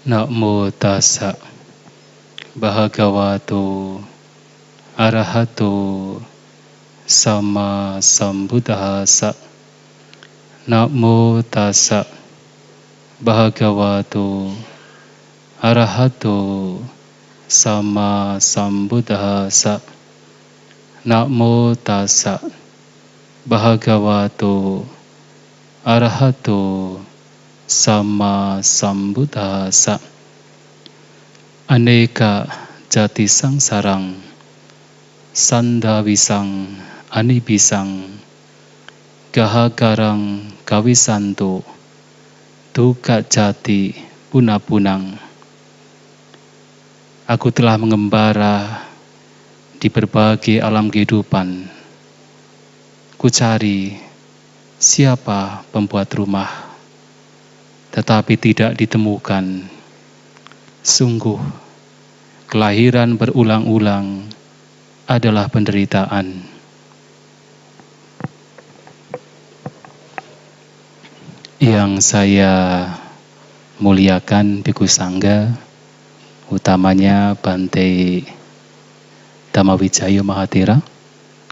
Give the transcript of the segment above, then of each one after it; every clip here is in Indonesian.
Namo tassa bhagavato arahato sama sambuddhassa. Namo tassa bhagavato arahato sama sambuddhassa. Namo tassa bhagavato arahato sama sambuddhassa. Aneka jati sangsarang sandawisang anibisang gahagarang kawisanto duka jati punapunang. Aku telah mengembara di berbagai alam kehidupan. Ku cari siapa pembuat rumah, tetapi tidak ditemukan. Sungguh, kelahiran berulang-ulang adalah penderitaan. Yang saya muliakan Bhikkhu Sangga, utamanya Bante Dhammawijaya Mahathera,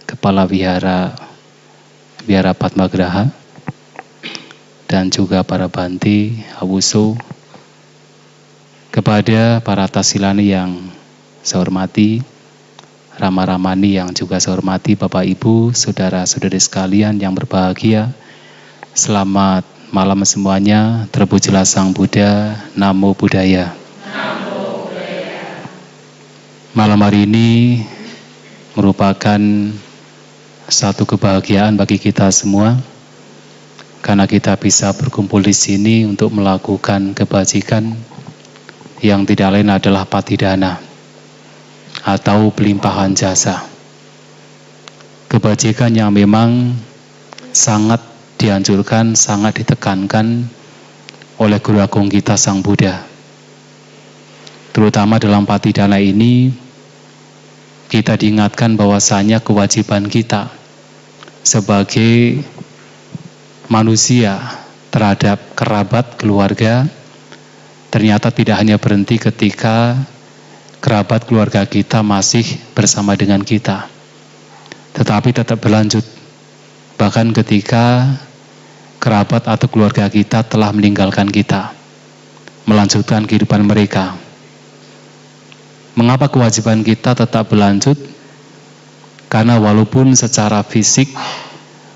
Kepala Wihara Padmagraha, dan juga para Bante Awuso, kepada para tasilani yang saya hormati, Rama-ramani yang juga saya hormati, Bapak Ibu, saudara-saudari sekalian yang berbahagia, selamat malam semuanya. Terpujilah Sang Buddha. Namo Buddhaya. Namo Buddhaya. Malam hari ini merupakan satu kebahagiaan bagi kita semua, karena kita bisa berkumpul di sini untuk melakukan kebajikan yang tidak lain adalah patidana atau pelimpahan jasa. Kebajikan yang memang sangat dianjurkan, sangat ditekankan oleh Guru Agung kita Sang Buddha. Terutama dalam patidana ini, kita diingatkan bahwasanya kewajiban kita sebagai manusia terhadap kerabat, keluarga, ternyata tidak hanya berhenti ketika kerabat keluarga kita masih bersama dengan kita, tetapi tetap berlanjut. Bahkan ketika kerabat atau keluarga kita telah meninggalkan kita, melanjutkan kehidupan mereka. Mengapa kewajiban kita tetap berlanjut? Karena walaupun secara fisik,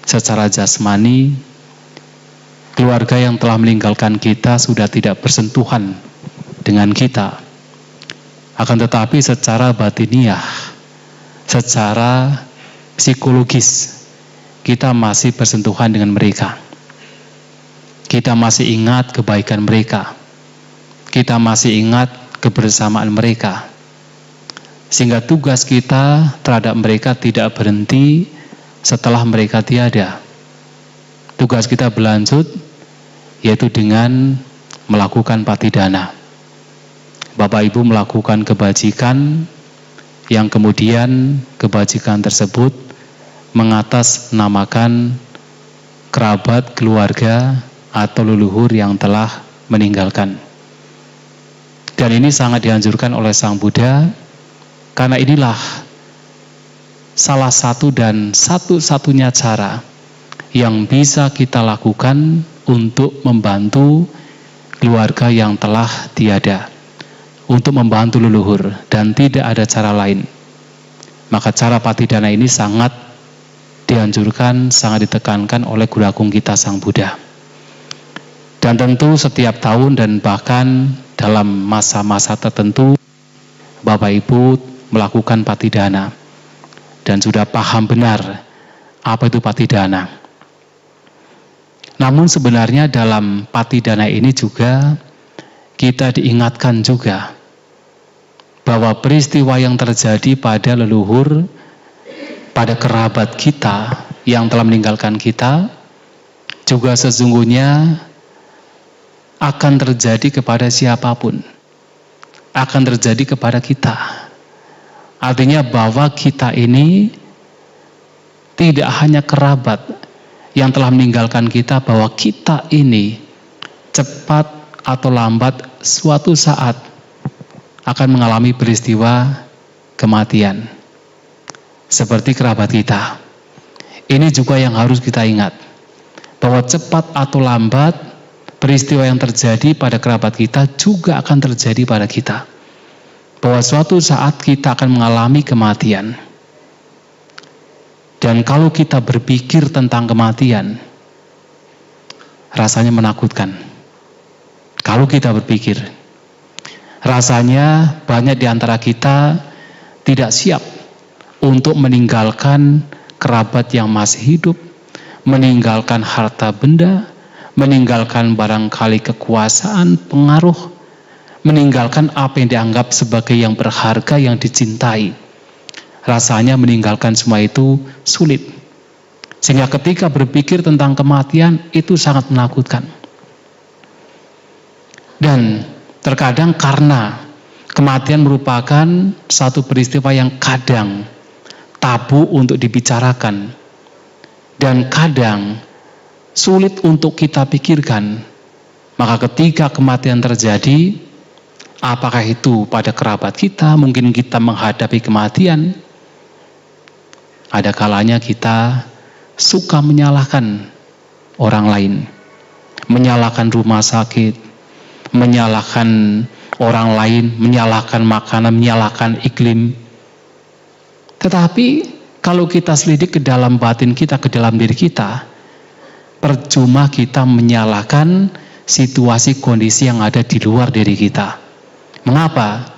secara jasmani, keluarga yang telah meninggalkan kita sudah tidak bersentuhan dengan kita, akan tetapi secara batiniah, secara psikologis, kita masih bersentuhan dengan mereka. Kita masih ingat kebaikan mereka. Kita masih ingat kebersamaan mereka. Sehingga tugas kita terhadap mereka tidak berhenti setelah mereka tiada. Tugas kita berlanjut, yaitu dengan melakukan patidana. Bapak Ibu melakukan kebajikan yang kemudian kebajikan tersebut mengatasnamakan kerabat, keluarga, atau leluhur yang telah meninggalkan. Dan ini sangat dianjurkan oleh Sang Buddha, karena inilah salah satu dan satu-satunya cara yang bisa kita lakukan untuk membantu keluarga yang telah tiada, untuk membantu leluhur, dan tidak ada cara lain. Maka cara patidana ini sangat dianjurkan, sangat ditekankan oleh Guru Agung kita Sang Buddha. Dan tentu setiap tahun dan bahkan dalam masa-masa tertentu, Bapak Ibu melakukan patidana dan sudah paham benar apa itu patidana. Namun sebenarnya dalam patidana ini juga kita diingatkan juga bahwa peristiwa yang terjadi pada leluhur, pada kerabat kita yang telah meninggalkan kita, juga sesungguhnya akan terjadi kepada siapapun, akan terjadi kepada kita. Artinya bahwa kita ini tidak hanya kerabat yang telah meninggalkan kita, bahwa kita ini cepat atau lambat suatu saat akan mengalami peristiwa kematian. Seperti kerabat kita. Ini juga yang harus kita ingat. Bahwa cepat atau lambat peristiwa yang terjadi pada kerabat kita juga akan terjadi pada kita. Bahwa suatu saat kita akan mengalami kematian. Dan kalau kita berpikir tentang kematian, rasanya menakutkan. Kalau kita berpikir, rasanya banyak di antara kita tidak siap untuk meninggalkan kerabat yang masih hidup, meninggalkan harta benda, meninggalkan barangkali kekuasaan, pengaruh, meninggalkan apa yang dianggap sebagai yang berharga, yang dicintai. Rasanya meninggalkan semua itu sulit. Sehingga ketika berpikir tentang kematian itu sangat menakutkan. Dan terkadang karena kematian merupakan satu peristiwa yang kadang tabu untuk dibicarakan dan kadang sulit untuk kita pikirkan. Maka ketika kematian terjadi, apakah itu pada kerabat kita, mungkin kita menghadapi kematian, ada kalanya kita suka menyalahkan orang lain, menyalahkan rumah sakit, menyalahkan orang lain, menyalahkan makanan, menyalahkan iklim. Tetapi kalau kita selidik ke dalam batin kita, ke dalam diri kita, percuma kita menyalahkan situasi kondisi yang ada di luar diri kita. Mengapa?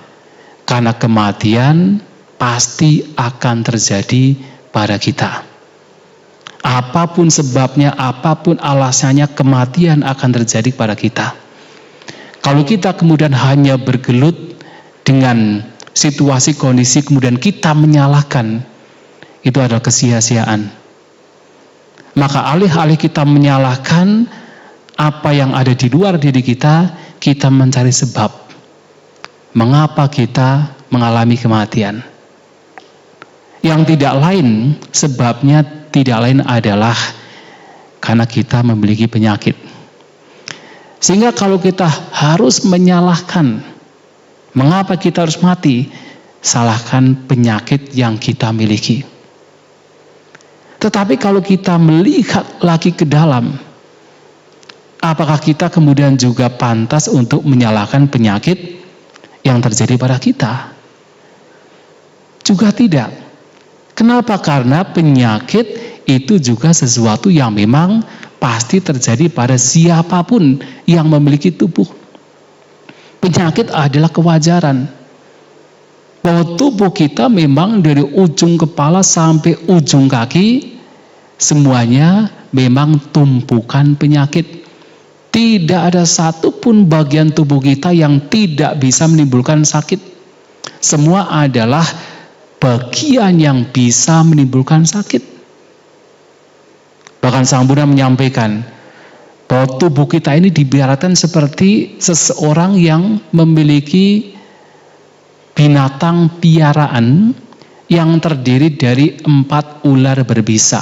Karena kematian pasti akan terjadi pada kita. Apapun sebabnya, apapun alasannya, kematian akan terjadi pada kita. Kalau kita kemudian hanya bergelut dengan situasi kondisi, kemudian kita menyalahkan, itu adalah kesia-siaan. Maka alih-alih kita menyalahkan apa yang ada di luar diri kita, kita mencari sebab mengapa kita mengalami kematian. Yang tidak lain, sebabnya tidak lain adalah karena kita memiliki penyakit. Sehingga kalau kita harus menyalahkan mengapa kita harus mati, salahkan penyakit yang kita miliki. Tetapi kalau kita melihat lagi ke dalam, apakah kita kemudian juga pantas untuk menyalahkan penyakit yang terjadi pada kita? Juga tidak. Kenapa? Karena penyakit itu juga sesuatu yang memang pasti terjadi pada siapapun yang memiliki tubuh. Penyakit adalah kewajaran. Bahwa tubuh kita memang dari ujung kepala sampai ujung kaki, semuanya memang tumpukan penyakit. Tidak ada satupun bagian tubuh kita yang tidak bisa menimbulkan sakit. Semua adalah bagian yang bisa menimbulkan sakit. Bahkan Sang Buddha menyampaikan bahwa tubuh kita ini diibaratkan seperti seseorang yang memiliki binatang piaraan yang terdiri dari 4 ular berbisa.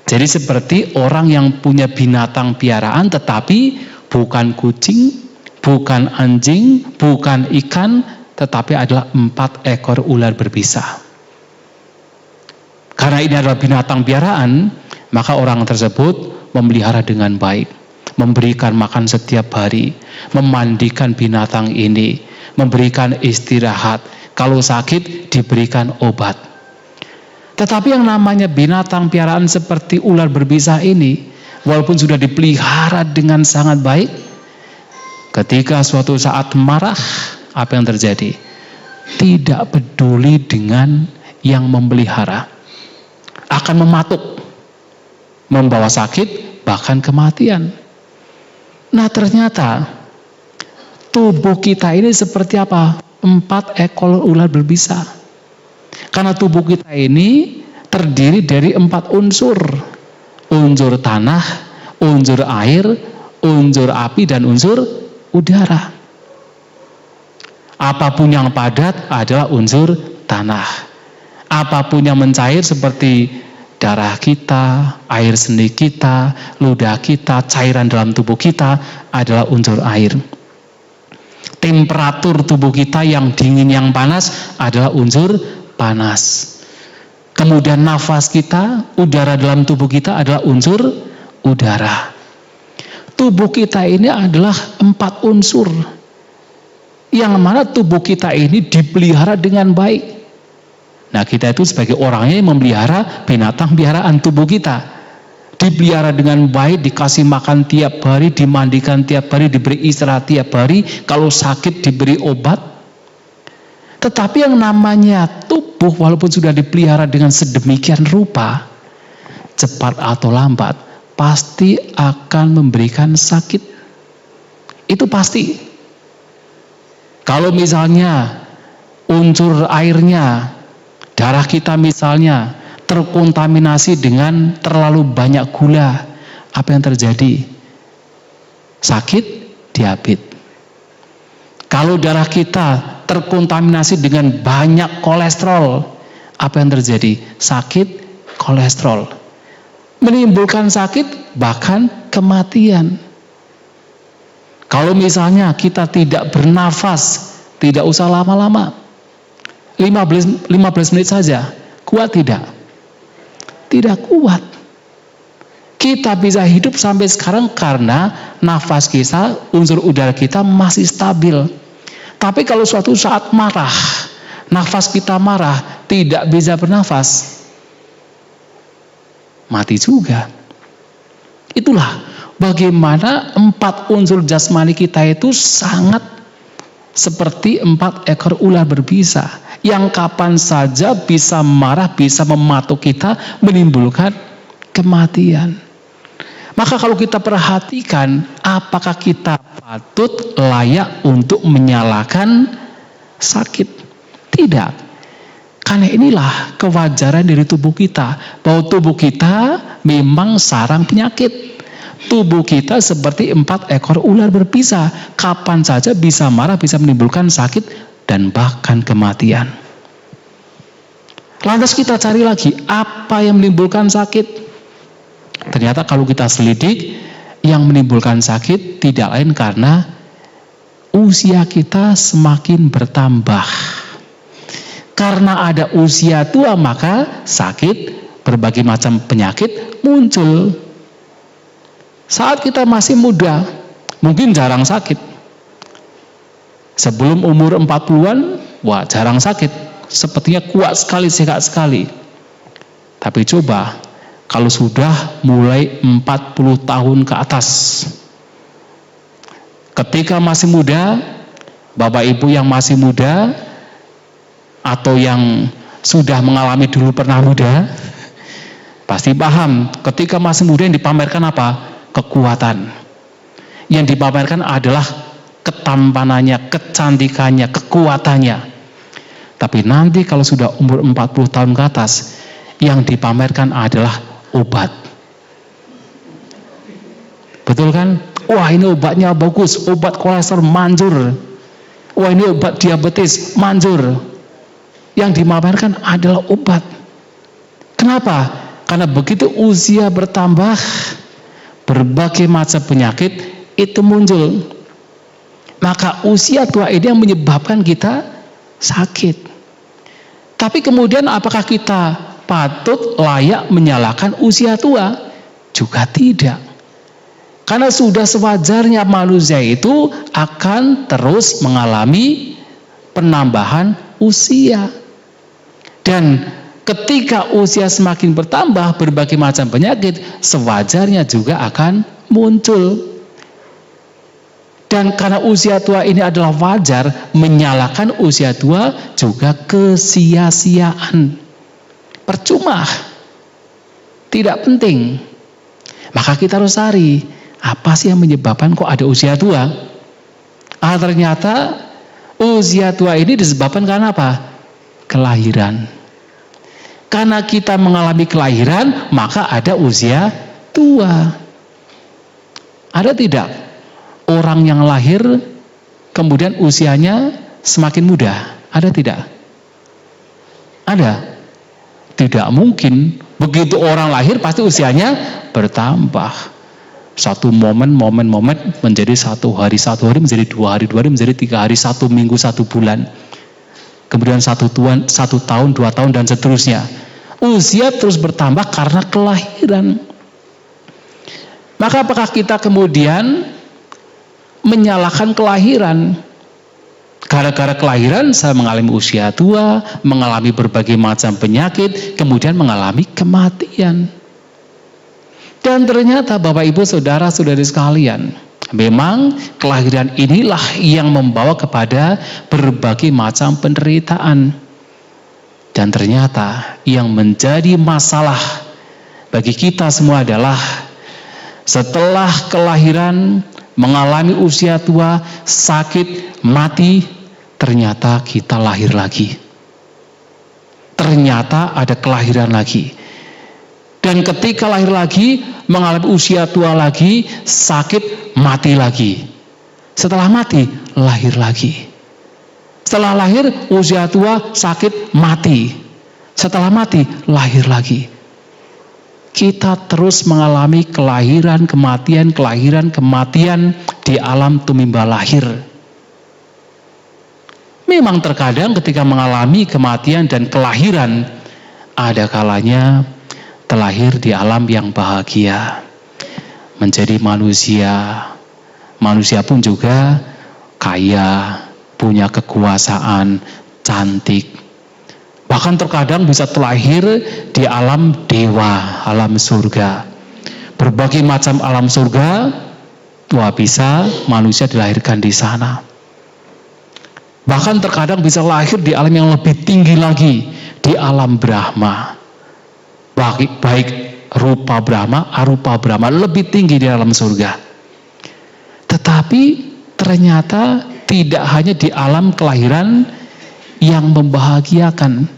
Jadi seperti orang yang punya binatang piaraan tetapi bukan kucing, bukan anjing, bukan ikan, tetapi adalah 4 ekor ular berbisa. Karena ini adalah binatang piaraan, maka orang tersebut memelihara dengan baik, memberikan makan setiap hari, memandikan binatang ini, memberikan istirahat, kalau sakit diberikan obat. Tetapi yang namanya binatang piaraan seperti ular berbisa ini, walaupun sudah dipelihara dengan sangat baik, ketika suatu saat marah, apa yang terjadi? Tidak peduli dengan yang memelihara. Akan mematuk, membawa sakit, bahkan kematian. Nah ternyata tubuh kita ini seperti apa? 4 ekor ular berbisa. Karena tubuh kita ini terdiri dari 4 unsur. Unsur tanah, unsur air, unsur api, dan unsur udara. Apapun yang padat adalah unsur tanah. Apapun yang mencair seperti darah kita, air seni kita, ludah kita, cairan dalam tubuh kita adalah unsur air. Temperatur tubuh kita yang dingin, yang panas adalah unsur panas. Kemudian nafas kita, udara dalam tubuh kita adalah unsur udara. Tubuh kita ini adalah 4 unsur. Yang mana tubuh kita ini dipelihara dengan baik. Nah, kita itu sebagai orangnya yang memelihara binatang peliharaan tubuh kita. Dipelihara dengan baik, dikasih makan tiap hari, dimandikan tiap hari, diberi istirahat tiap hari. Kalau sakit diberi obat. Tetapi yang namanya tubuh walaupun sudah dipelihara dengan sedemikian rupa, cepat atau lambat pasti akan memberikan sakit. Itu pasti. Kalau misalnya unsur airnya, darah kita misalnya terkontaminasi dengan terlalu banyak gula, apa yang terjadi? Sakit diabetes. Kalau darah kita terkontaminasi dengan banyak kolesterol, apa yang terjadi? Sakit kolesterol. Menimbulkan sakit, bahkan kematian. Kalau misalnya kita tidak bernafas, tidak usah lama-lama. 15 menit saja, kuat tidak? Tidak kuat. Kita bisa hidup sampai sekarang karena nafas kita, unsur udara kita masih stabil. Tapi kalau suatu saat marah, nafas kita marah, tidak bisa bernafas, mati juga. Itulah bagaimana 4 unsur jasmani kita itu sangat seperti 4 ekor ular berbisa, yang kapan saja bisa marah, bisa mematuk kita, menimbulkan kematian. Maka kalau kita perhatikan, apakah kita patut layak untuk menyalahkan sakit? Tidak. Karena inilah kewajaran dari tubuh kita, bahwa tubuh kita memang sarang penyakit. Tubuh kita seperti 4 ekor ular berbisa, kapan saja bisa marah, bisa menimbulkan sakit dan bahkan kematian. Lantas kita cari lagi, apa yang menimbulkan sakit? Ternyata kalau kita selidik, yang menimbulkan sakit tidak lain karena usia kita semakin bertambah. Karena ada usia tua, maka sakit, berbagai macam penyakit muncul. Saat kita masih muda, mungkin jarang sakit. Sebelum umur 40-an, wah jarang sakit. Sepertinya kuat sekali, sehat sekali. Tapi coba, kalau sudah mulai 40 tahun ke atas, ketika masih muda, Bapak Ibu yang masih muda, atau yang sudah mengalami dulu pernah muda, pasti paham, ketika masih muda yang dipamerkan apa? Kekuatan. Yang dipamerkan adalah ketampanannya, kecantikannya, kekuatannya. Tapi nanti kalau sudah umur 40 tahun ke atas, yang dipamerkan adalah obat. Betul kan? Wah, ini obatnya bagus, obat kolesterol manjur. Wah, ini obat diabetes manjur. Yang dipamerkan adalah obat. Kenapa? Karena begitu usia bertambah, berbagai macam penyakit itu muncul. Maka usia tua ini yang menyebabkan kita sakit. Tapi kemudian apakah kita patut layak menyalahkan usia tua? Juga tidak. Karena sudah sewajarnya manusia itu akan terus mengalami penambahan usia. Dan ketika usia semakin bertambah, berbagai macam penyakit sewajarnya juga akan muncul. Dan karena usia tua ini adalah wajar, menyalahkan usia tua juga kesia-siaan. Percuma, tidak penting. Maka kita harus cari, apa sih yang menyebabkan kok ada usia tua? Ternyata usia tua ini disebabkan karena apa? Kelahiran. Karena kita mengalami kelahiran, maka ada usia tua. Ada tidak orang yang lahir kemudian usianya semakin muda? Ada tidak? Ada. Di Tidak mungkin. Begitu orang lahir pasti usianya bertambah. Satu momen menjadi satu hari menjadi 2 hari menjadi 3 hari, 1 minggu, 1 bulan. Kemudian 1 tahun, 2 tahun, dan seterusnya. Usia terus bertambah karena kelahiran. Maka apakah kita kemudian menyalahkan kelahiran? Gara-gara kelahiran saya mengalami usia tua, mengalami berbagai macam penyakit, kemudian mengalami kematian. Dan ternyata Bapak Ibu Saudara-saudari sekalian, memang kelahiran inilah yang membawa kepada berbagai macam penderitaan. Dan ternyata yang menjadi masalah bagi kita semua adalah setelah kelahiran, mengalami usia tua, sakit, mati, ternyata kita lahir lagi. Ternyata ada kelahiran lagi. Dan ketika lahir lagi, mengalami usia tua lagi, sakit, mati lagi. Setelah mati, lahir lagi. Setelah lahir, usia tua, sakit, mati. Setelah mati, lahir lagi. Kita terus mengalami kelahiran, kematian di alam tumimba lahir. Memang terkadang ketika mengalami kematian dan kelahiran, ada kalanya terlahir di alam yang bahagia, menjadi manusia. Manusia pun juga kaya, punya kekuasaan, cantik. Bahkan terkadang bisa terlahir di alam dewa, alam surga. Berbagai macam alam surga, bisa manusia dilahirkan di sana. Bahkan terkadang bisa lahir di alam yang lebih tinggi lagi, di alam Brahma. Baik rupa Brahma, arupa Brahma, lebih tinggi di alam surga. Tetapi ternyata tidak hanya di alam kelahiran yang membahagiakan.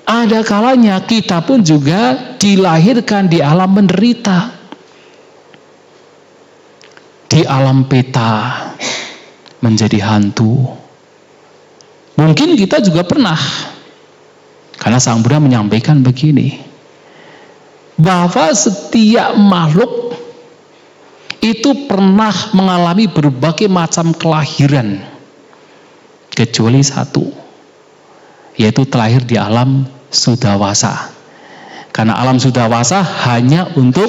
Ada kalanya kita pun juga dilahirkan di alam menderita. Di alam peta, menjadi hantu. Mungkin kita juga pernah, karena Sang Buddha menyampaikan begini, bahwa setiap makhluk itu pernah mengalami berbagai macam kelahiran, kecuali satu, yaitu terlahir di alam Sudawasa. Karena alam Sudawasa hanya untuk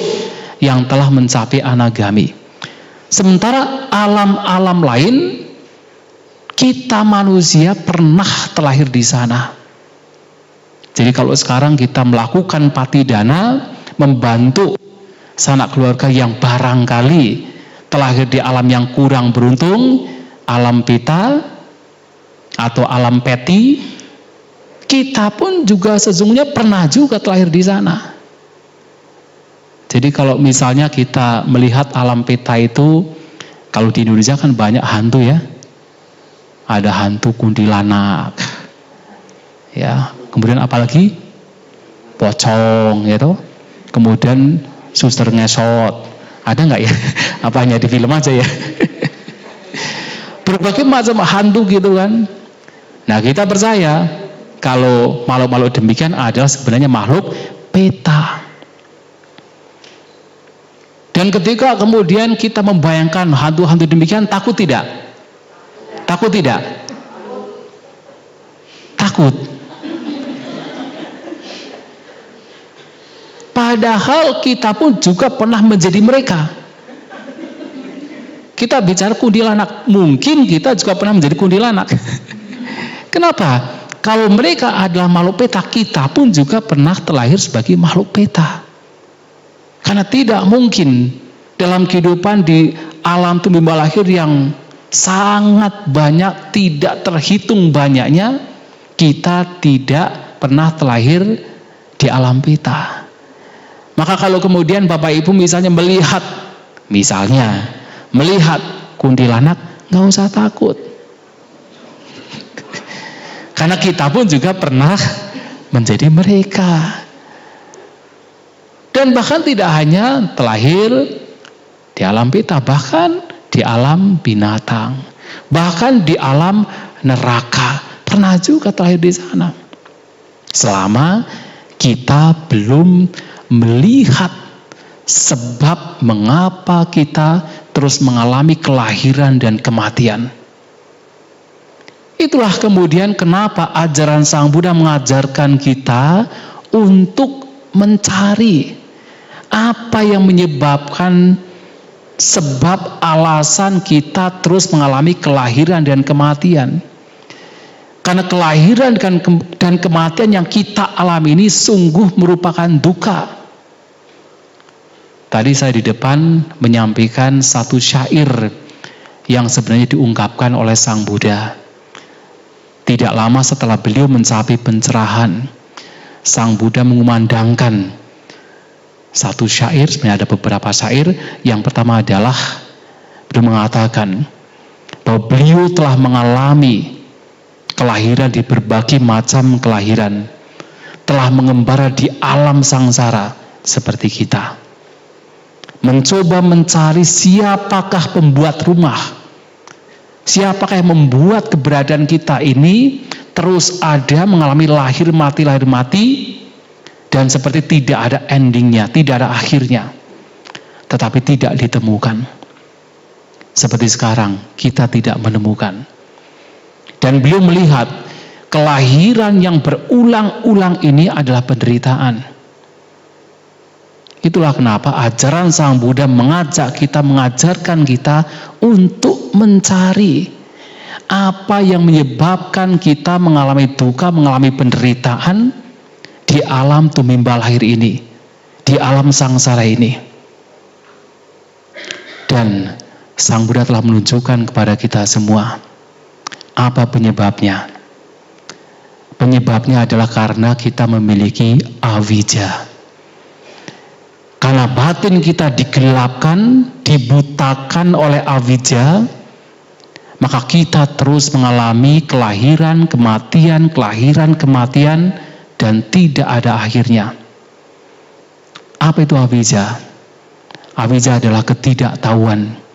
yang telah mencapai anagami. Sementara alam-alam lain, kita manusia pernah terlahir di sana. Jadi kalau sekarang kita melakukan patidana, membantu sanak keluarga yang barangkali terlahir di alam yang kurang beruntung, alam peta atau alam peti, kita pun juga sesungguhnya pernah juga terlahir di sana. Jadi kalau misalnya kita melihat alam peta itu, kalau di Indonesia kan banyak hantu ya, ada hantu kuntilanak, ya, kemudian apalagi pocong, gitu. Kemudian suster ngesot, ada nggak ya? Apa hanya di film aja ya? Berbagai macam hantu gitu kan. Nah kita percaya kalau makhluk-makhluk demikian adalah sebenarnya makhluk peta. Dan ketika kemudian kita membayangkan hantu-hantu demikian, takut tidak? Takut tidak? Takut. Padahal kita pun juga pernah menjadi mereka. Kita bicara kuntilanak, mungkin kita juga pernah menjadi kuntilanak. Kenapa? Kalau mereka adalah makhluk peta, kita pun juga pernah terlahir sebagai makhluk peta. Karena tidak mungkin dalam kehidupan di alam tumimba lahir yang sangat banyak, tidak terhitung banyaknya, kita tidak pernah terlahir di alam peta. Maka kalau kemudian Bapak Ibu misalnya melihat kuntilanak, nggak usah takut. Karena kita pun juga pernah menjadi mereka. Dan bahkan tidak hanya terlahir di alam peta, bahkan di alam binatang, bahkan di alam neraka, pernah juga terlahir di sana. Selama kita belum melihat sebab mengapa kita terus mengalami kelahiran dan kematian. Itulah kemudian kenapa ajaran Sang Buddha mengajarkan kita untuk mencari apa yang menyebabkan sebab alasan kita terus mengalami kelahiran dan kematian. Karena kelahiran dan kematian yang kita alami ini sungguh merupakan duka. Tadi saya di depan menyampaikan satu syair yang sebenarnya diungkapkan oleh Sang Buddha. Tidak lama setelah beliau mencapai pencerahan, Sang Buddha mengumandangkan satu syair, sebenarnya ada beberapa syair. Yang pertama adalah beliau mengatakan bahwa beliau telah mengalami kelahiran di berbagai macam kelahiran, telah mengembara di alam sangsara seperti kita, mencoba mencari siapakah pembuat rumah, siapakah yang membuat keberadaan kita ini terus ada mengalami lahir mati, dan seperti tidak ada endingnya, tidak ada akhirnya, tetapi tidak ditemukan. Seperti sekarang kita tidak menemukan. Dan beliau melihat kelahiran yang berulang-ulang ini adalah penderitaan. Itulah kenapa ajaran Sang Buddha mengajarkan kita untuk mencari apa yang menyebabkan kita mengalami duka, mengalami penderitaan di alam tumimba lahir ini, di alam sangsara ini. Dan Sang Buddha telah menunjukkan kepada kita semua apa penyebabnya. Penyebabnya adalah karena kita memiliki avijja. Karena batin kita digelapkan, dibutakan oleh avijja, maka kita terus mengalami kelahiran, kematian, dan tidak ada akhirnya. Apa itu avijja? Avijja adalah ketidaktahuan.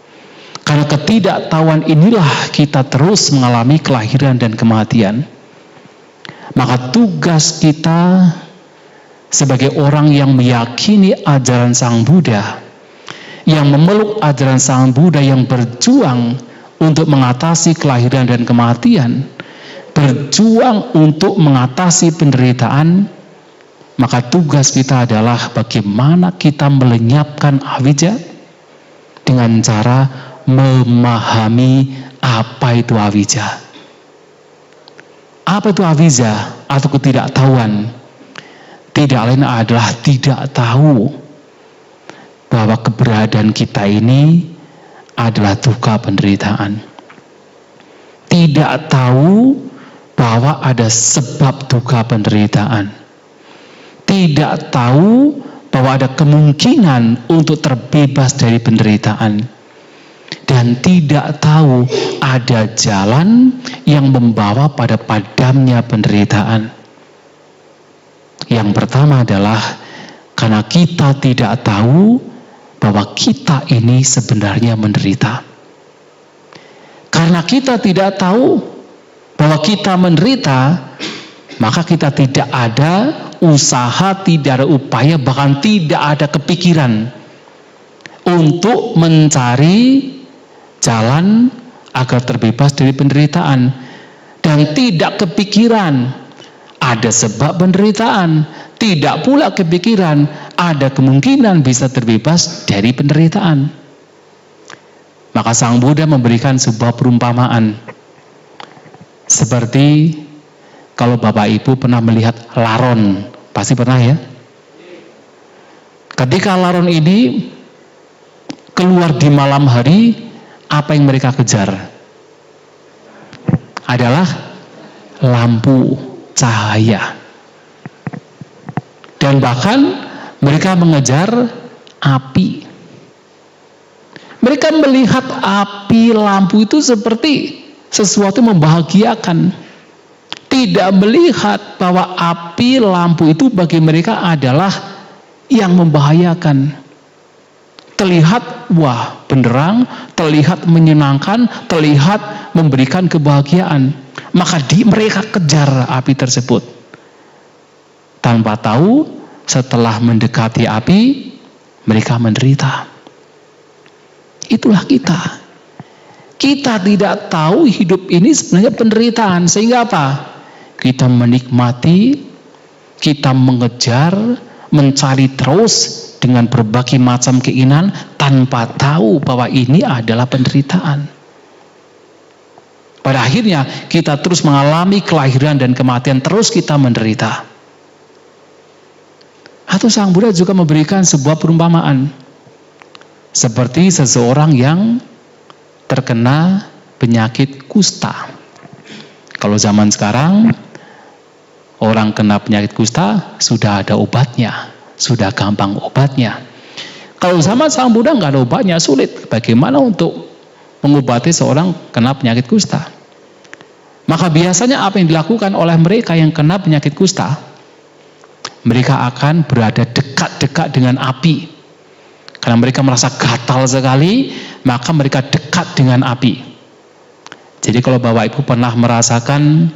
Karena ketidaktahuan inilah kita terus mengalami kelahiran dan kematian. Maka tugas kita sebagai orang yang meyakini ajaran Sang Buddha, yang memeluk ajaran Sang Buddha, yang berjuang untuk mengatasi kelahiran dan kematian, berjuang untuk mengatasi penderitaan, maka tugas kita adalah bagaimana kita melenyapkan avijja dengan cara memahami apa itu avijja. Apa itu avijja atau ketidaktahuan? Tidak lain adalah tidak tahu bahwa keberadaan kita ini adalah duka penderitaan. Tidak tahu bahwa ada sebab duka penderitaan. Tidak tahu bahwa ada kemungkinan untuk terbebas dari penderitaan. Dan tidak tahu ada jalan yang membawa pada padamnya penderitaan. Yang pertama adalah karena kita tidak tahu bahwa kita ini sebenarnya menderita. Karena kita tidak tahu bahwa kita menderita, maka kita tidak ada usaha, tidak ada upaya, bahkan tidak ada kepikiran untuk mencari jalan agar terbebas dari penderitaan. Dan tidak kepikiran ada sebab penderitaan, tidak pula kepikiran ada kemungkinan bisa terbebas dari penderitaan. Maka Sang Buddha memberikan sebuah perumpamaan. Seperti kalau Bapak Ibu pernah melihat laron, pasti pernah ya. Ketika laron ini keluar di malam hari, apa yang mereka kejar? Adalah lampu, cahaya. Dan bahkan mereka mengejar api. Mereka melihat api lampu itu seperti sesuatu yang membahagiakan. Tidak melihat bahwa api lampu itu bagi mereka adalah yang membahayakan. Terlihat wah benderang, terlihat menyenangkan, terlihat memberikan kebahagiaan. Maka mereka kejar api tersebut. tanpa tahu setelah mendekati api mereka menderita. Itulah kita. Kita tidak tahu hidup ini sebenarnya penderitaan, sehingga apa? Kita menikmati, kita mengejar, mencari terus dengan berbagai macam keinginan tanpa tahu bahwa ini adalah penderitaan. Pada akhirnya kita terus mengalami kelahiran dan kematian, terus kita menderita. Atau Sang Buddha juga memberikan sebuah perumpamaan. Seperti seseorang yang terkena penyakit kusta. Kalau zaman sekarang, orang kena penyakit kusta sudah ada obatnya, sudah gampang obatnya. Kalau zaman Sang Buddha nggak ada obatnya, sulit. Bagaimana untuk mengobati seorang kena penyakit kusta? Maka biasanya apa yang dilakukan oleh mereka yang kena penyakit kusta? Mereka akan berada dekat-dekat dengan api. Karena mereka merasa gatal sekali, maka mereka dekat dengan api. Jadi kalau Bapak Ibu pernah merasakan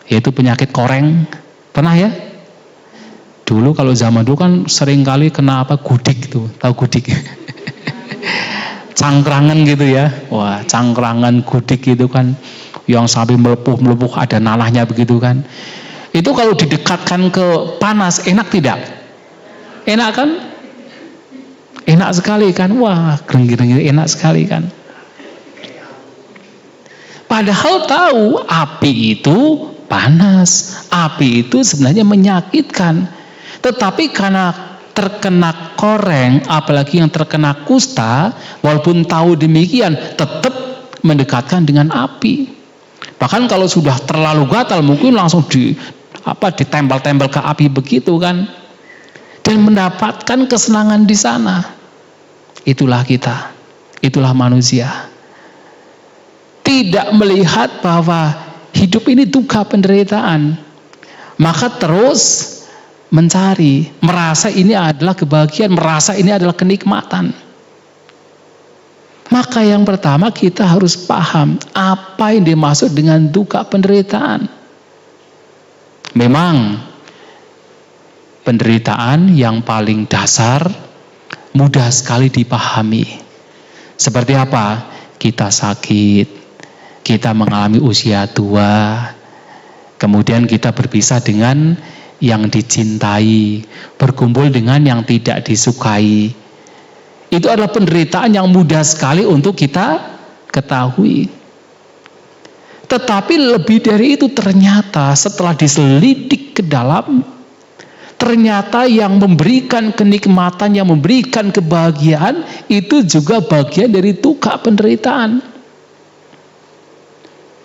yaitu penyakit koreng, pernah ya? Dulu kalau zaman dulu kan sering kali kena apa? Gudik tuh, tahu gudik? Cangkrangan gitu ya. Wah, cangkrangan gudik gitu kan, yang sampai melepuh-melepuh ada nanahnya begitu kan. Itu kalau didekatkan ke panas, enak tidak? Enak kan? Enak sekali kan? Wah, gereng-gereng enak sekali kan? Padahal tahu api itu panas, api itu sebenarnya menyakitkan. Tetapi karena terkena koreng, apalagi yang terkena kusta, walaupun tahu demikian, tetap mendekatkan dengan api. Bahkan kalau sudah terlalu gatal, mungkin langsung ditempel-tempel ke api begitu kan, dan mendapatkan kesenangan di sana. Itulah kita, itulah manusia. Tidak melihat bahwa hidup ini duka penderitaan, maka terus mencari, merasa ini adalah kebahagiaan, merasa ini adalah kenikmatan. Maka yang pertama kita harus paham apa yang dimaksud dengan duka penderitaan. Memang penderitaan yang paling dasar mudah sekali dipahami. Seperti apa? Kita sakit, kita mengalami usia tua, kemudian kita berpisah dengan yang dicintai, berkumpul dengan yang tidak disukai. Itu adalah penderitaan yang mudah sekali untuk kita ketahui. Tetapi lebih dari itu, ternyata setelah diselidik ke dalam, ternyata yang memberikan kenikmatan, yang memberikan kebahagiaan, itu juga bagian dari duka penderitaan.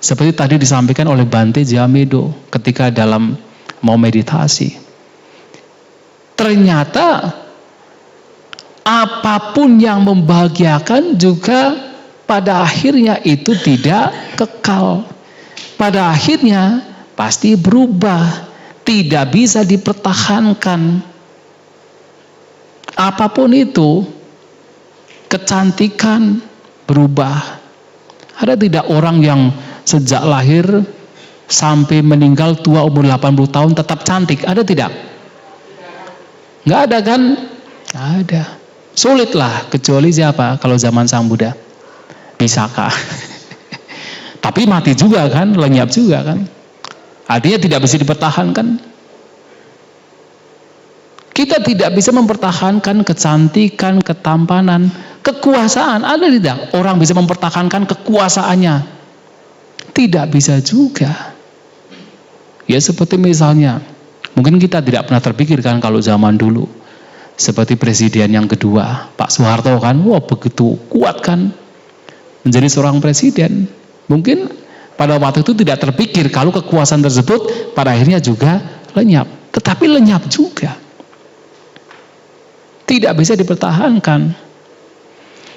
Seperti tadi disampaikan oleh Bante Jamedo ketika dalam mau meditasi. Ternyata apapun yang membahagiakan juga pada akhirnya itu tidak kekal. Pada akhirnya pasti berubah, tidak bisa dipertahankan. Apapun itu, kecantikan berubah. Ada tidak orang yang sejak lahir sampai meninggal tua umur 80 tahun tetap cantik? Ada tidak? Nggak ada kan? Nggak ada. Sulitlah, kecuali siapa? Kalau zaman Sang Buddha. Bisakah? Tapi mati juga kan, lenyap juga kan. Artinya tidak bisa dipertahankan. Kita tidak bisa mempertahankan kecantikan, ketampanan, kekuasaan. Ada tidak orang bisa mempertahankan kekuasaannya? Tidak bisa juga. Ya seperti misalnya, mungkin kita tidak pernah terpikirkan kalau zaman dulu, seperti presiden yang kedua, Pak Soeharto kan, wah begitu kuat kan, menjadi seorang presiden. Mungkin pada waktu itu tidak terpikir kalau kekuasaan tersebut pada akhirnya juga lenyap. Tetapi lenyap juga. Tidak bisa dipertahankan.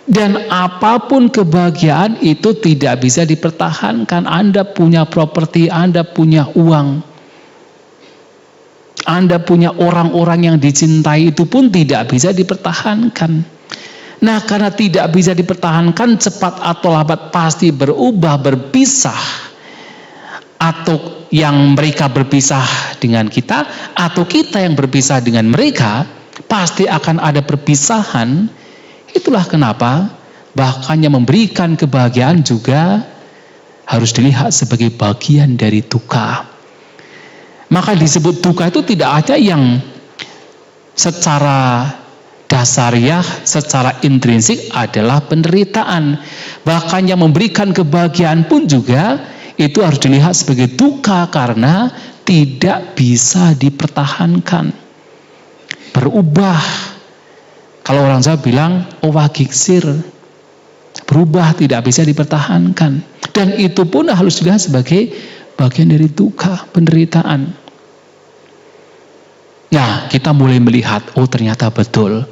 Dan apapun kebahagiaan itu tidak bisa dipertahankan. Anda punya properti, Anda punya uang, Anda punya orang-orang yang dicintai, itu pun tidak bisa dipertahankan. Nah, karena tidak bisa dipertahankan, cepat atau lambat pasti berubah, berpisah. Atau yang mereka berpisah dengan kita atau kita yang berpisah dengan mereka, pasti akan ada perpisahan. Itulah kenapa bahkan yang memberikan kebahagiaan juga harus dilihat sebagai bagian dari duka. Maka disebut duka itu tidak ada yang secara dasariah, secara intrinsik adalah penderitaan. Bahkan yang memberikan kebahagiaan pun juga itu harus dilihat sebagai duka karena tidak bisa dipertahankan. Berubah. Kalau orang Jawa bilang owah gigsir. Berubah, tidak bisa dipertahankan. Dan itu pun harus dilihat sebagai bagian dari duka, penderitaan. Ya, kita mulai melihat, oh ternyata betul.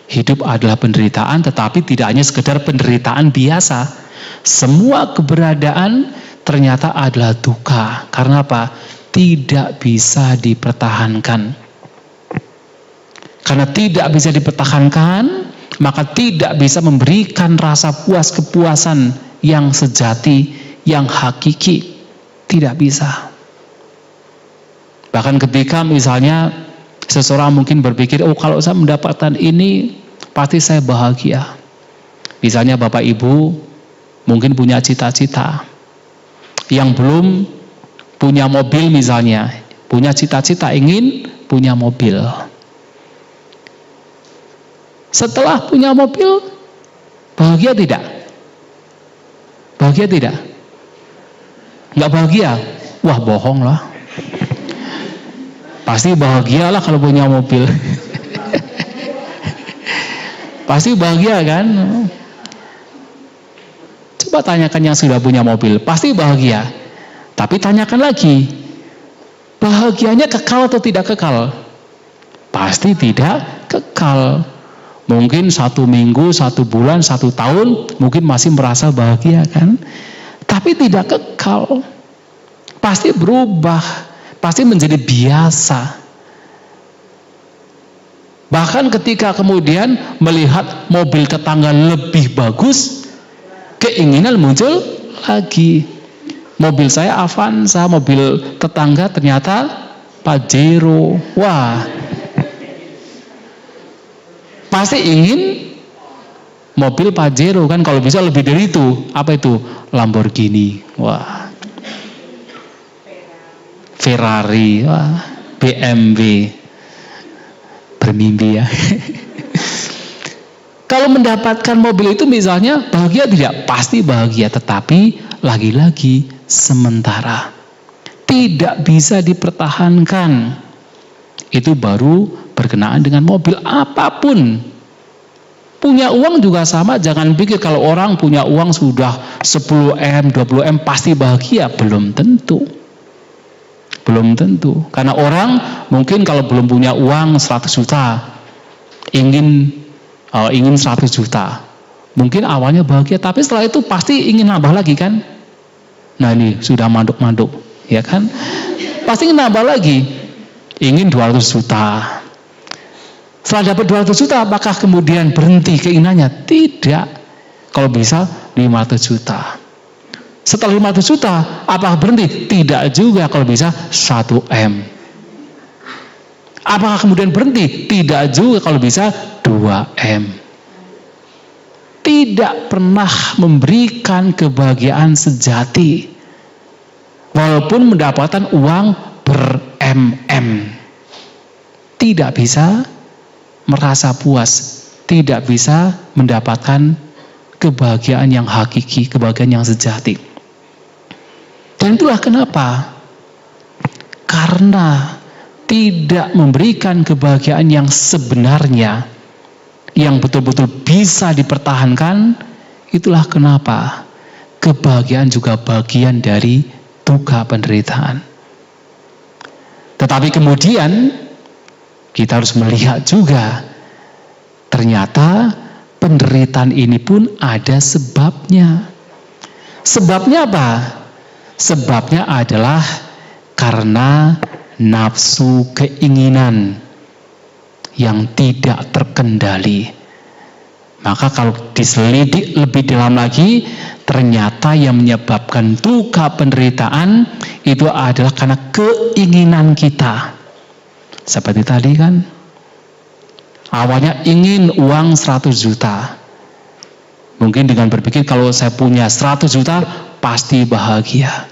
Hidup adalah penderitaan, tetapi tidak hanya sekedar penderitaan biasa. Semua keberadaan ternyata adalah duka. Karena apa? Tidak bisa dipertahankan. Karena tidak bisa dipertahankan, maka tidak bisa memberikan rasa puas, kepuasan yang sejati, yang hakiki. Tidak bisa. Bahkan ketika misalnya seseorang mungkin berpikir, oh kalau saya mendapatkan ini, pasti saya bahagia. Misalnya Bapak Ibu mungkin punya cita-cita. Yang belum punya mobil misalnya, punya cita-cita ingin punya mobil. Setelah punya mobil, bahagia tidak? Bahagia tidak? Enggak bahagia? Wah bohong lah. Pasti bahagia lah kalau punya mobil. Pasti bahagia kan? Coba tanyakan yang sudah punya mobil, pasti bahagia. Tapi tanyakan lagi, bahagianya kekal atau tidak kekal? Pasti tidak kekal. Mungkin 1 minggu, 1 bulan, 1 tahun, mungkin masih merasa bahagia kan? Tapi tidak kekal. Pasti berubah, pasti menjadi biasa. Bahkan ketika kemudian melihat mobil tetangga lebih bagus, keinginan muncul lagi. Mobil saya Avanza, mobil tetangga ternyata Pajero. Wah, pasti ingin mobil Pajero kan, kalau bisa lebih dari itu. Apa itu? Lamborghini. Wah, Ferrari. Wah, BMW. Bermimpi ya. Kalau mendapatkan mobil itu misalnya bahagia tidak? Pasti bahagia, tetapi lagi-lagi sementara. Tidak bisa dipertahankan. Itu baru berkenaan dengan mobil apapun. Punya uang juga sama, jangan pikir kalau orang punya uang sudah 10M, 20M pasti bahagia. Belum tentu. Belum tentu. Karena orang mungkin kalau belum punya uang 100 juta, ingin 100 juta. Mungkin awalnya bahagia, tapi setelah itu pasti ingin nambah lagi kan? Nah ini sudah manduk-manduk, ya kan? Pasti ingin nambah lagi. Ingin 200 juta. Setelah dapat 200 juta, apakah kemudian berhenti keinginannya? Tidak. Kalau bisa 500 juta. Setelah 500 juta, apakah berhenti? Tidak juga, kalau bisa 1M. Apakah kemudian berhenti? Tidak juga, kalau bisa 2M. Tidak pernah memberikan kebahagiaan sejati. Walaupun mendapatkan uang ber-MM. Tidak bisa merasa puas. Tidak bisa mendapatkan kebahagiaan yang hakiki, kebahagiaan yang sejati. Dan itulah kenapa. Karena tidak memberikan kebahagiaan yang sebenarnya, yang betul-betul bisa dipertahankan, itulah kenapa kebahagiaan juga bagian dari duka penderitaan. Tetapi kemudian kita harus melihat juga, ternyata penderitaan ini pun ada sebabnya. Sebabnya apa? Sebabnya adalah karena nafsu keinginan yang tidak terkendali. Maka kalau diselidik lebih dalam lagi, ternyata yang menyebabkan duka penderitaan itu adalah karena keinginan kita. Seperti tadi kan, awalnya ingin uang 100 juta. Mungkin dengan berpikir kalau saya punya 100 juta pasti bahagia.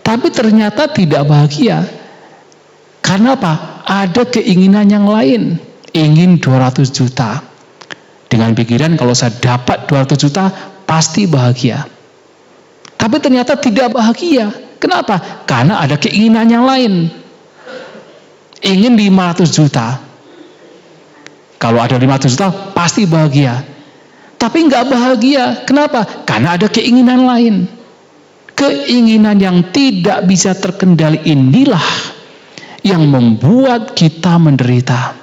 Tapi ternyata tidak bahagia. Karena apa? Ada keinginan yang lain. Ingin 200 juta. Dengan pikiran kalau saya dapat 200 juta pasti bahagia. Tapi ternyata tidak bahagia. Kenapa? Karena ada keinginan yang lain. Ingin 500 juta. Kalau ada 500 juta pasti bahagia. Tapi nggak bahagia. Kenapa? Karena ada keinginan lain. Keinginan yang tidak bisa terkendali inilah yang membuat kita menderita.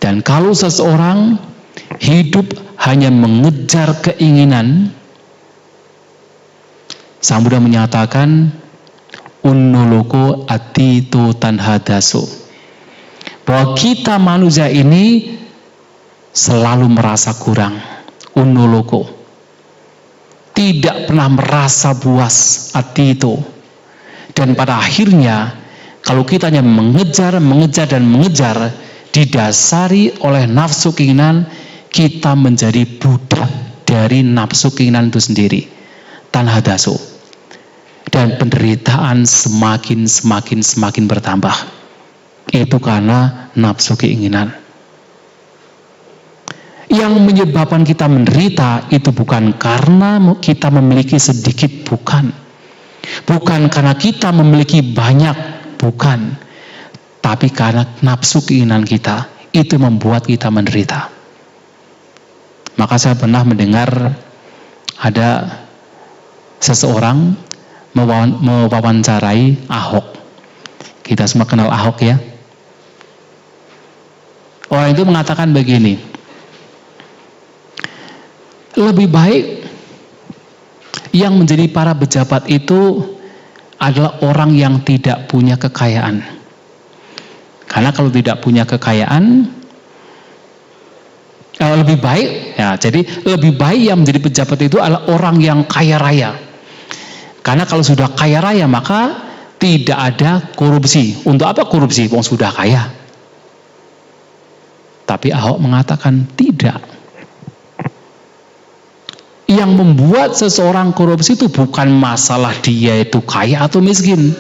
Dan kalau seseorang hidup hanya mengejar keinginan, Sang Buddha menyatakan unnoloko atito tanhadaso, bahwa kita manusia ini selalu merasa kurang. Unnoloko, tidak pernah merasa puas, atito. Dan pada akhirnya kalau kita hanya mengejar dan mengejar, didasari oleh nafsu keinginan, kita menjadi budak dari nafsu keinginan itu sendiri, tanhadaso. Dan penderitaan semakin bertambah. Itu karena nafsu keinginan. Yang menyebabkan kita menderita itu bukan karena kita memiliki sedikit, bukan. Bukan karena kita memiliki banyak, bukan. Tapi karena nafsu keinginan kita, itu membuat kita menderita. Maka saya pernah mendengar ada seseorang mewawancarai Ahok. Kita semua kenal Ahok ya. Orang itu mengatakan begini, lebih baik yang menjadi para pejabat itu adalah orang yang tidak punya kekayaan. Karena kalau tidak punya kekayaan, lebih baik, ya, jadi lebih baik yang menjadi pejabat itu adalah orang yang kaya raya. Karena kalau sudah kaya raya maka tidak ada korupsi. Untuk apa korupsi? Wong sudah kaya. Tapi Ahok mengatakan tidak. Yang membuat seseorang korupsi itu bukan masalah dia itu kaya atau miskin,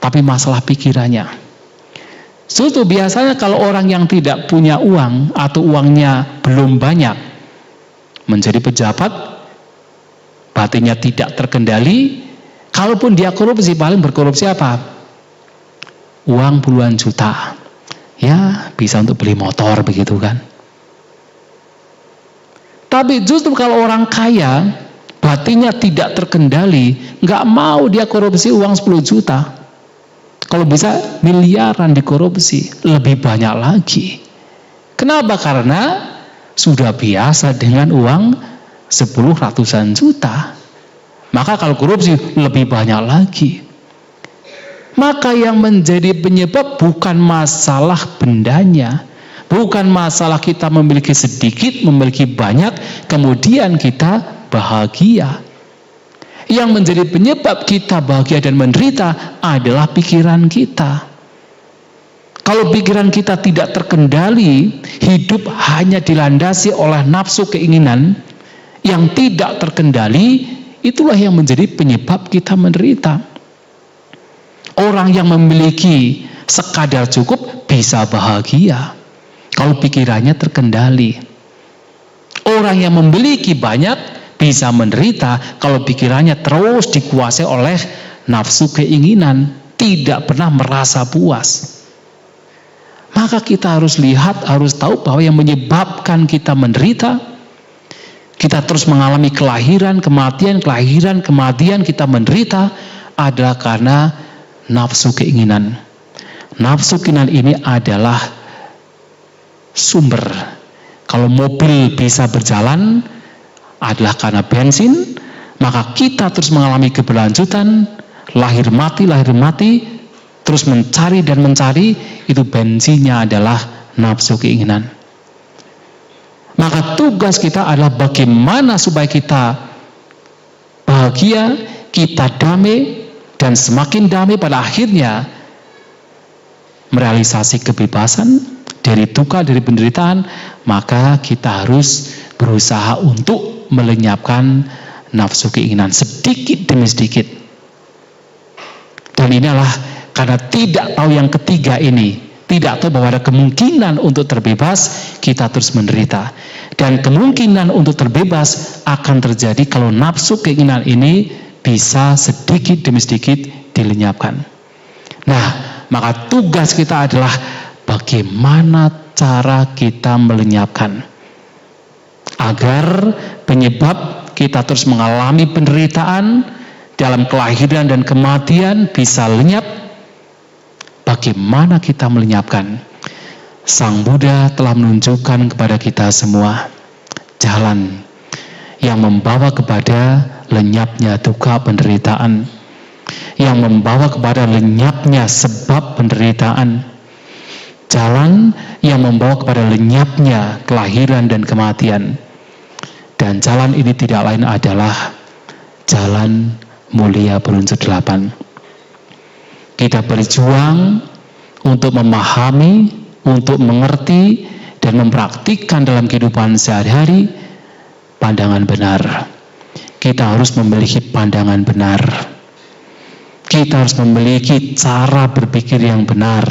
tapi masalah pikirannya. Suatu biasanya kalau orang yang tidak punya uang atau uangnya belum banyak menjadi pejabat, batinnya tidak terkendali. Kalaupun dia korupsi, paling berkorupsi apa? Uang puluhan juta. Ya, bisa untuk beli motor begitu kan. Tapi justru kalau orang kaya, batinnya tidak terkendali, nggak mau dia korupsi uang 10 juta. Kalau bisa miliaran dikorupsi, lebih banyak lagi. Kenapa? Karena sudah biasa dengan uang 10 ratusan juta. Maka kalau korupsi lebih banyak lagi. Maka yang menjadi penyebab bukan masalah bendanya, bukan masalah kita memiliki sedikit, memiliki banyak, kemudian kita bahagia. Yang menjadi penyebab kita bahagia dan menderita adalah pikiran kita. Kalau pikiran kita tidak terkendali, hidup hanya dilandasi oleh nafsu keinginan yang tidak terkendali, itulah yang menjadi penyebab kita menderita. Orang yang memiliki sekadar cukup bisa bahagia kalau pikirannya terkendali. Orang yang memiliki banyak bisa menderita kalau pikirannya terus dikuasai oleh nafsu keinginan, tidak pernah merasa puas. Maka kita harus lihat, harus tahu bahwa yang menyebabkan kita menderita, kita terus mengalami kelahiran, kematian, kita menderita adalah karena nafsu keinginan. Nafsu keinginan ini adalah sumber. Kalau mobil bisa berjalan adalah karena bensin, maka kita terus mengalami keberlanjutan, lahir mati, terus mencari dan mencari, itu bensinnya adalah nafsu keinginan. Maka tugas kita adalah bagaimana supaya kita bahagia, kita damai, dan semakin damai pada akhirnya merealisasi kebebasan dari duka, dari penderitaan. Maka kita harus berusaha untuk melenyapkan nafsu keinginan sedikit demi sedikit. Dan inilah karena tidak tahu yang ketiga ini, tidak tahu bahwa ada kemungkinan untuk terbebas, kita terus menderita. Dan kemungkinan untuk terbebas akan terjadi kalau nafsu keinginan ini bisa sedikit demi sedikit dilenyapkan. Nah, maka tugas kita adalah bagaimana cara kita melenyapkan agar penyebab kita terus mengalami penderitaan dalam kelahiran dan kematian bisa lenyap. Bagaimana kita melenyapkan? Sang Buddha telah menunjukkan kepada kita semua jalan yang membawa kepada lenyapnya duka penderitaan, yang membawa kepada lenyapnya sebab penderitaan, jalan yang membawa kepada lenyapnya kelahiran dan kematian. Dan jalan ini tidak lain adalah jalan mulia berunsur 8. Kita berjuang untuk memahami, untuk mengerti dan mempraktikkan dalam kehidupan sehari-hari pandangan benar. Kita harus memiliki pandangan benar. Kita harus memiliki cara berpikir yang benar.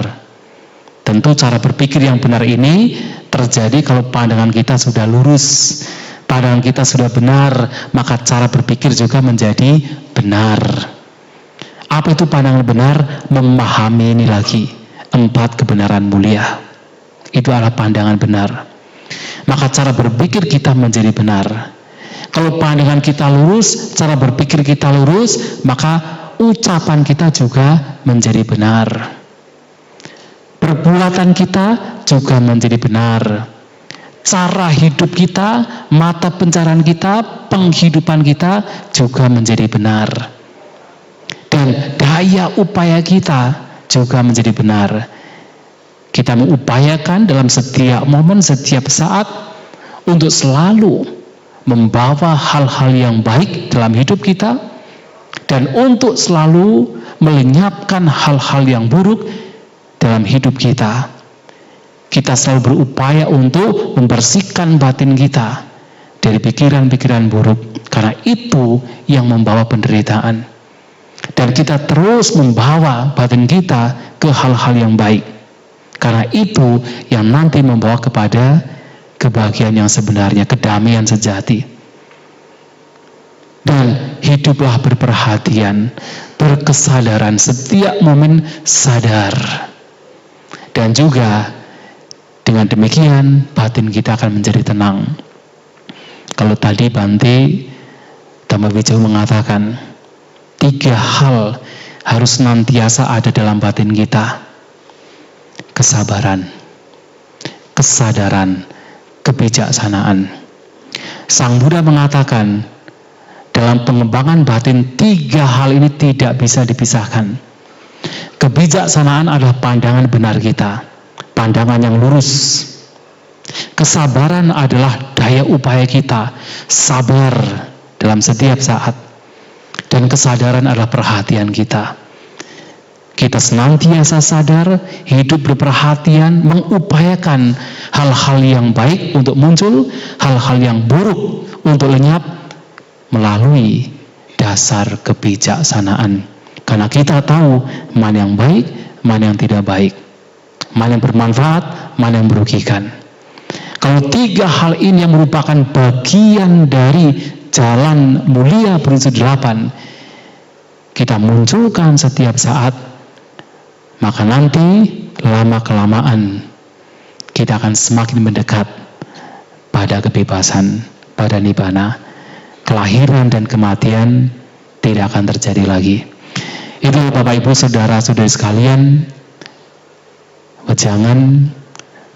Tentu cara berpikir yang benar ini terjadi kalau pandangan kita sudah lurus, pandangan kita sudah benar, maka cara berpikir juga menjadi benar. Apa itu pandangan benar? Memahami ini lagi, 4 kebenaran mulia. Itu adalah pandangan benar. Maka cara berpikir kita menjadi benar. Kalau pandangan kita lurus, cara berpikir kita lurus, maka ucapan kita juga menjadi benar. Perbuatan kita juga menjadi benar. Cara hidup kita, mata pencarian kita, penghidupan kita juga menjadi benar. Dan daya upaya kita juga menjadi benar. Kita mengupayakan dalam setiap momen, setiap saat untuk selalu membawa hal-hal yang baik dalam hidup kita dan untuk selalu melenyapkan hal-hal yang buruk dalam hidup kita. Kita selalu berupaya untuk membersihkan batin kita dari pikiran-pikiran buruk, karena itu yang membawa penderitaan. Dan kita terus membawa batin kita ke hal-hal yang baik. Karena itu yang nanti membawa kepada kebahagiaan yang sebenarnya, kedamaian sejati. Dan hiduplah berperhatian, berkesadaran, setiap momen sadar. Dan juga dengan demikian batin kita akan menjadi tenang. Kalau tadi Bante Dhammawijaya mengatakan 3 hal harus senantiasa ada dalam batin kita. Kesabaran, kesadaran, kebijaksanaan. Sang Buddha mengatakan dalam pengembangan batin 3 hal ini tidak bisa dipisahkan. Kebijaksanaan adalah pandangan benar kita, pandangan yang lurus. Kesabaran adalah daya upaya kita, sabar dalam setiap saat. Dan kesadaran adalah perhatian kita. Kita senantiasa sadar, hidup berperhatian, mengupayakan hal-hal yang baik untuk muncul, hal-hal yang buruk untuk lenyap melalui dasar kebijaksanaan. Karena kita tahu mana yang baik, mana yang tidak baik, mana yang bermanfaat, mana yang merugikan. Kalau 3 hal ini yang merupakan bagian dari jalan mulia berunsur 8, kita munculkan setiap saat, maka nanti lama-kelamaan kita akan semakin mendekat pada kebebasan, pada nibbana. Kelahiran dan kematian tidak akan terjadi lagi. Itulah Bapak Ibu saudara-saudari sekalian, wejangan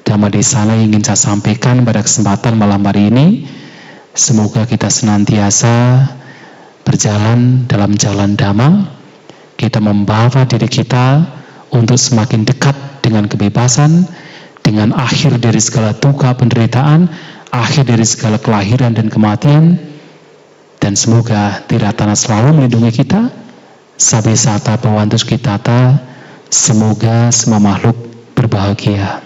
Dhammadesana yang ingin saya sampaikan pada kesempatan malam hari ini. Semoga kita senantiasa berjalan dalam jalan Dhamma. Kita membawa diri kita untuk semakin dekat dengan kebebasan, dengan akhir dari segala duka penderitaan, akhir dari segala kelahiran dan kematian, dan semoga Tiratana selalu melindungi kita, sabi sata pawantus kita, semoga semua makhluk berbahagia.